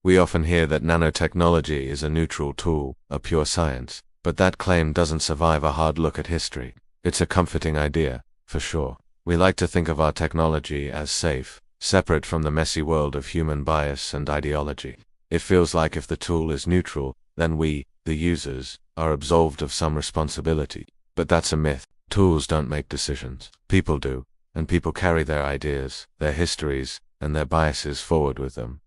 We often hear that nanotechnology is a neutral tool, a pure science, but that claim doesn't survive a hard look at history. It's a comforting idea, for sure. We like to think of our technology as safe, separate from the messy world of human bias and ideology. It feels like if the tool is neutral, then we, the users, are absolved of some responsibility. But that's a myth. Tools don't make decisions. People do, and people carry their ideas, their histories, and their biases forward with them.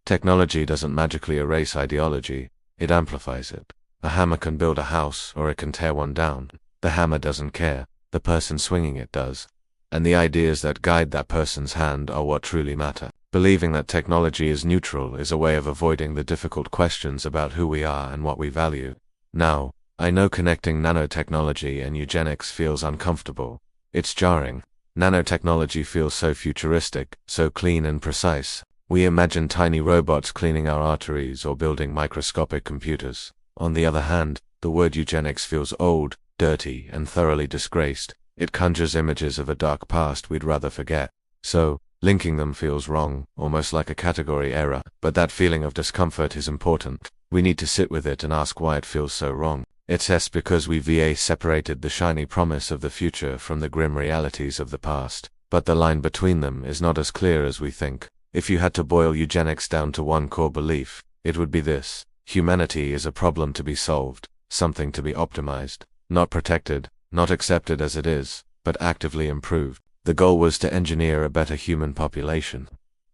Technology doesn't magically erase ideology, it amplifies it. A hammer can build a house, or it can tear one down. The hammer doesn't care, the person swinging it does. And the ideas that guide that person's hand are what truly matter. Believing that technology is neutral is a way of avoiding the difficult questions about who we are and what we value. Now, I know connecting nanotechnology and eugenics feels uncomfortable. It's jarring. Nanotechnology feels so futuristic, so clean and precise. We imagine tiny robots cleaning our arteries or building microscopic computers. On the other hand, the word eugenics feels old, dirty, and thoroughly disgraced. It conjures images of a dark past we'd rather forget. So, linking them feels wrong, almost like a category error. But that feeling of discomfort is important. We need to sit with it and ask why it feels so wrong. It's because we separated the shiny promise of the future from the grim realities of the past. But the line between them is not as clear as we think. If you had to boil eugenics down to one core belief, it would be this: humanity is a problem to be solved, something to be optimized, not protected, not accepted as it is, but actively improved. The goal was to engineer a better human population.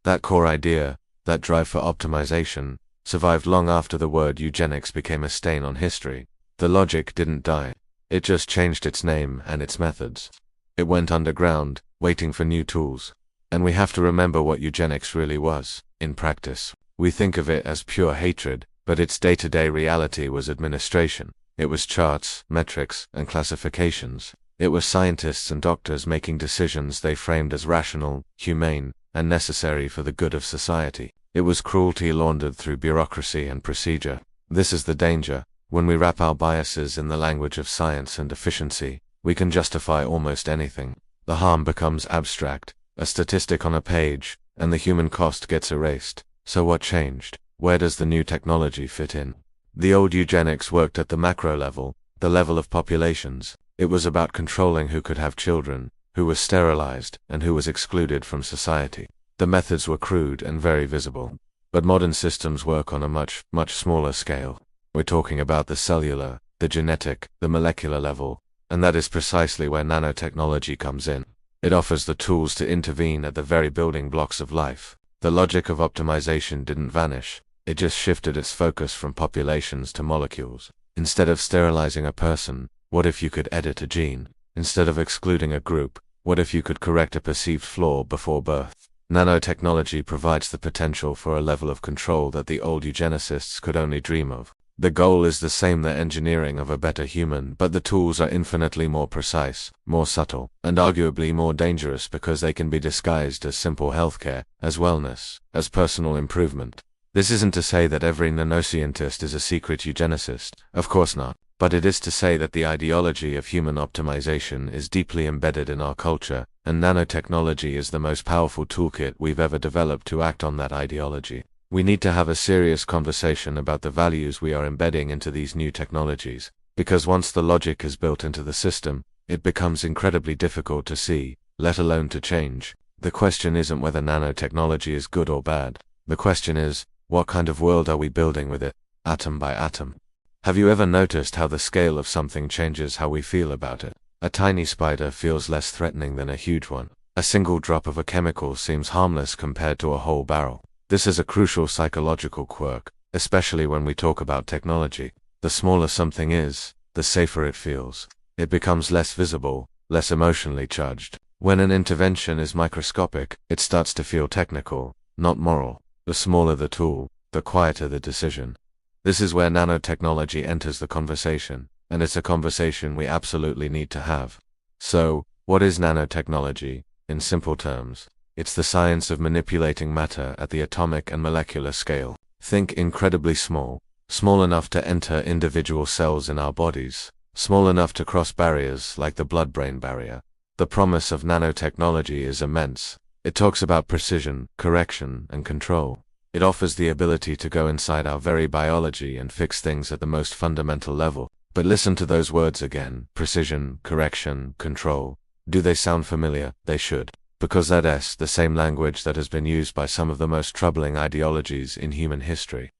That core idea, that drive for optimization, survived long after the word eugenics became a stain on history. The logic didn't die. It just changed its name and its methods. It went underground, waiting for new tools. And we have to remember what eugenics really was, in practice. We think of it as pure hatred, but its day-to-day reality was administration. It was charts, metrics, and classifications. It was scientists and doctors making decisions they framed as rational, humane, and necessary for the good of society. It was cruelty laundered through bureaucracy and procedure. This is the danger. When we wrap our biases in the language of science and efficiency, we can justify almost anything. The harm becomes abstract, a statistic on a page, and the human cost gets erased. So what changed? Where does the new technology fit in? The old eugenics worked at the macro level, the level of populations. It was about controlling who could have children, who was sterilized, and who was excluded from society. The methods were crude and very visible. But modern systems work on a much, much smaller scale. We're talking about the cellular, the genetic, the molecular level, and that is precisely where nanotechnology comes in. It offers the tools to intervene at the very building blocks of life. The logic of optimization didn't vanish. It just shifted its focus from populations to molecules. Instead of sterilizing a person, what if you could edit a gene? Instead of excluding a group, what if you could correct a perceived flaw before birth? Nanotechnology provides the potential for a level of control that the old eugenicists could only dream of. The goal is the same, the engineering of a better human, but the tools are infinitely more precise, more subtle, and arguably more dangerous because they can be disguised as simple healthcare, as wellness, as personal improvement. This isn't to say that every nanoscientist is a secret eugenicist, of course not, but it is to say that the ideology of human optimization is deeply embedded in our culture, and nanotechnology is the most powerful toolkit we've ever developed to act on that ideology. We need to have a serious conversation about the values we are embedding into these new technologies, because once the logic is built into the system, it becomes incredibly difficult to see, let alone to change. The question isn't whether nanotechnology is good or bad. The question is, what kind of world are we building with it, atom by atom? Have you ever noticed how the scale of something changes how we feel about it? A tiny spider feels less threatening than a huge one. A single drop of a chemical seems harmless compared to a whole barrel. This is a crucial psychological quirk, especially when we talk about technology. The smaller something is, the safer it feels. It becomes less visible, less emotionally charged. When an intervention is microscopic, it starts to feel technical, not moral. The smaller the tool, the quieter the decision. This is where nanotechnology enters the conversation, and it's a conversation we absolutely need to have. So, what is nanotechnology, in simple terms? It's the science of manipulating matter at the atomic and molecular scale. Think incredibly small, small enough to enter individual cells in our bodies, small enough to cross barriers like the blood-brain barrier. The promise of nanotechnology is immense. It talks about precision, correction, and control. It offers the ability to go inside our very biology and fix things at the most fundamental level. But listen to those words again: precision, correction, control. Do they sound familiar? They should. Because that's the same language that has been used by some of the most troubling ideologies in human history.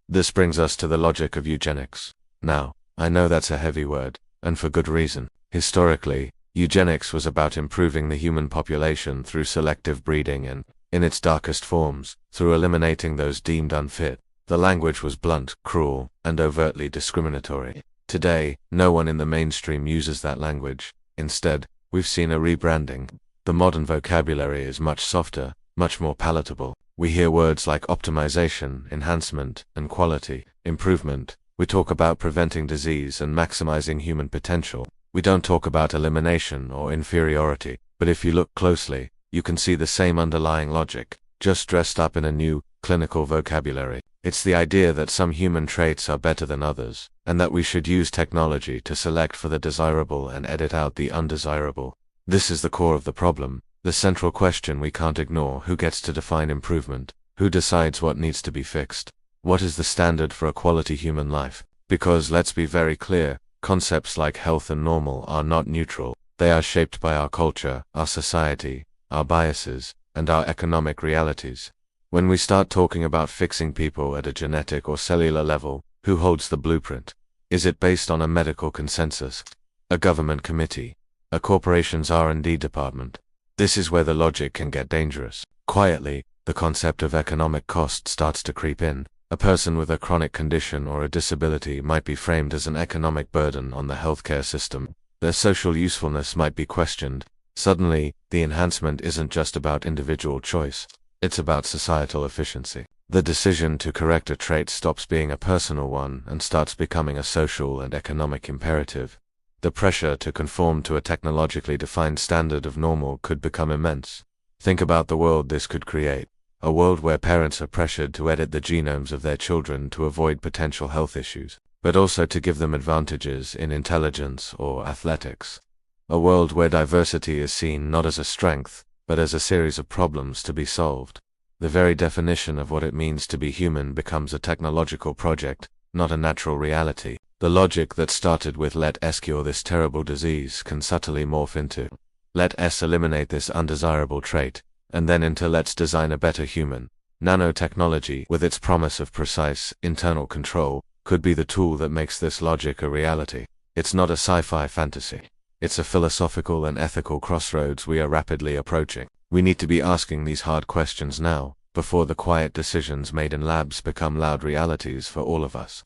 This brings us to the logic of eugenics. Now, I know that's a heavy word, and for good reason. Historically, eugenics was about improving the human population through selective breeding and, in its darkest forms, through eliminating those deemed unfit. The language was blunt, cruel, and overtly discriminatory. Today, no one in the mainstream uses that language. Instead, we've seen a rebranding. The modern vocabulary is much softer, much more palatable. We hear words like optimization, enhancement, and quality, improvement. We talk about preventing disease and maximizing human potential. We don't talk about elimination or inferiority, but if you look closely, you can see the same underlying logic, just dressed up in a new, clinical vocabulary. It's the idea that some human traits are better than others, and that we should use technology to select for the desirable and edit out the undesirable. This is the core of the problem, the central question we can't ignore: who gets to define improvement? Who decides what needs to be fixed? What is the standard for a quality human life? Because, let's be very clear, concepts like health and normal are not neutral. They are shaped by our culture, our society, our biases, and our economic realities. When we start talking about fixing people at a genetic or cellular level, who holds the blueprint? Is it based on a medical consensus? A government committee? A corporation's R&D department? This is where the logic can get dangerous. Quietly, the concept of economic cost starts to creep in. A person with a chronic condition or a disability might be framed as an economic burden on the healthcare system. Their social usefulness might be questioned. Suddenly, the enhancement isn't just about individual choice. It's about societal efficiency. The decision to correct a trait stops being a personal one and starts becoming a social and economic imperative. The pressure to conform to a technologically defined standard of normal could become immense. Think about the world this could create. A world where parents are pressured to edit the genomes of their children to avoid potential health issues, but also to give them advantages in intelligence or athletics. A world where diversity is seen not as a strength, but as a series of problems to be solved. The very definition of what it means to be human becomes a technological project, not a natural reality. The logic that started with "let us cure this terrible disease" can subtly morph into "let us eliminate this undesirable trait," and then into "let's design a better human." Nanotechnology, with its promise of precise, internal control, could be the tool that makes this logic a reality. It's not a sci-fi fantasy. It's a philosophical and ethical crossroads we are rapidly approaching. We need to be asking these hard questions now, before the quiet decisions made in labs become loud realities for all of us.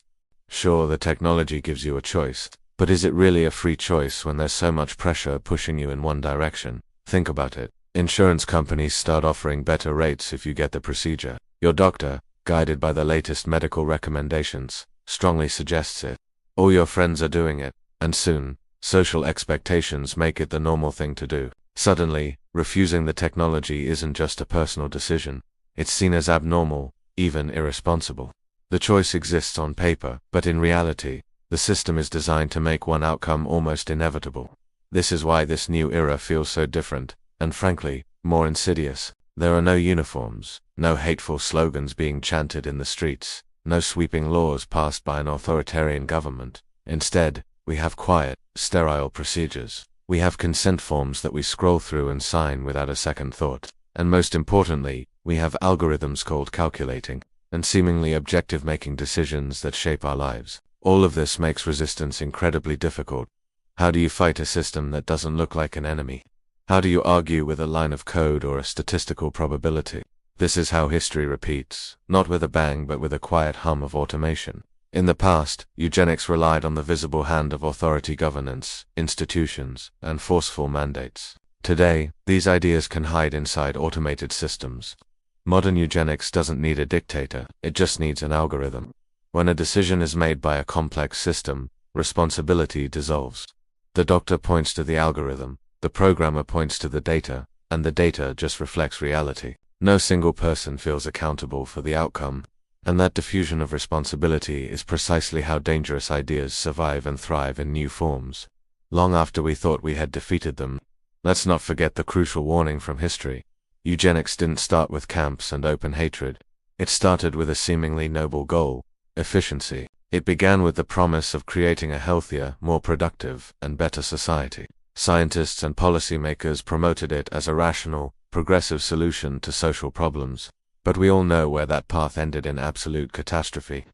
Sure, the technology gives you a choice, but is it really a free choice when there's so much pressure pushing you in one direction? Think about it. Insurance companies start offering better rates if you get the procedure. Your doctor, guided by the latest medical recommendations, strongly suggests it. All your friends are doing it, and soon, social expectations make it the normal thing to do. Suddenly, refusing the technology isn't just a personal decision. It's seen as abnormal, even irresponsible. The choice exists on paper, but in reality, the system is designed to make one outcome almost inevitable. This is why this new era feels so different, and frankly, more insidious. There are no uniforms, no hateful slogans being chanted in the streets, no sweeping laws passed by an authoritarian government. Instead, we have quiet, sterile procedures. We have consent forms that we scroll through and sign without a second thought. And most importantly, we have algorithms called calculating, and seemingly objective making decisions that shape our lives. All of this makes resistance incredibly difficult. How do you fight a system that doesn't look like an enemy? How do you argue with a line of code or a statistical probability? This is how history repeats, not with a bang but with a quiet hum of automation. In the past, eugenics relied on the visible hand of authority governance, institutions, and forceful mandates. Today, these ideas can hide inside automated systems. Modern eugenics doesn't need a dictator, it just needs an algorithm. When a decision is made by a complex system, responsibility dissolves. The doctor points to the algorithm, the programmer points to the data, and the data just reflects reality. No single person feels accountable for the outcome, and that diffusion of responsibility is precisely how dangerous ideas survive and thrive in new forms, long after we thought we had defeated them. Let's not forget the crucial warning from history. Eugenics didn't start with camps and open hatred. It started with a seemingly noble goal: efficiency. It began with the promise of creating a healthier, more productive, and better society. Scientists and policymakers promoted it as a rational, progressive solution to social problems. But we all know where that path ended: in absolute catastrophe.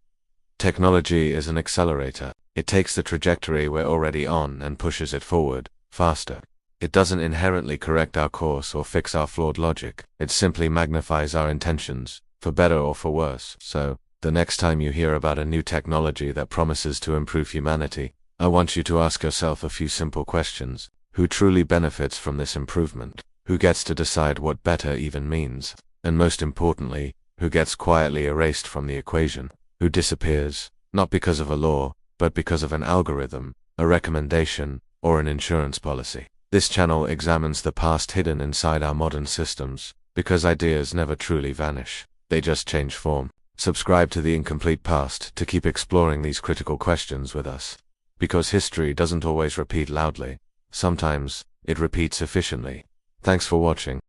Technology is an accelerator. It takes the trajectory we're already on and pushes it forward, faster. It doesn't inherently correct our course or fix our flawed logic. It simply magnifies our intentions, for better or for worse. So, the next time you hear about a new technology that promises to improve humanity, I want you to ask yourself a few simple questions. Who truly benefits from this improvement? Who gets to decide what better even means? And most importantly, who gets quietly erased from the equation? Who disappears, not because of a law, but because of an algorithm, a recommendation, or an insurance policy? This channel examines the past hidden inside our modern systems, because ideas never truly vanish. They just change form. Subscribe to The Incomplete Past to keep exploring these critical questions with us. Because history doesn't always repeat loudly. Sometimes, it repeats efficiently. Thanks for watching.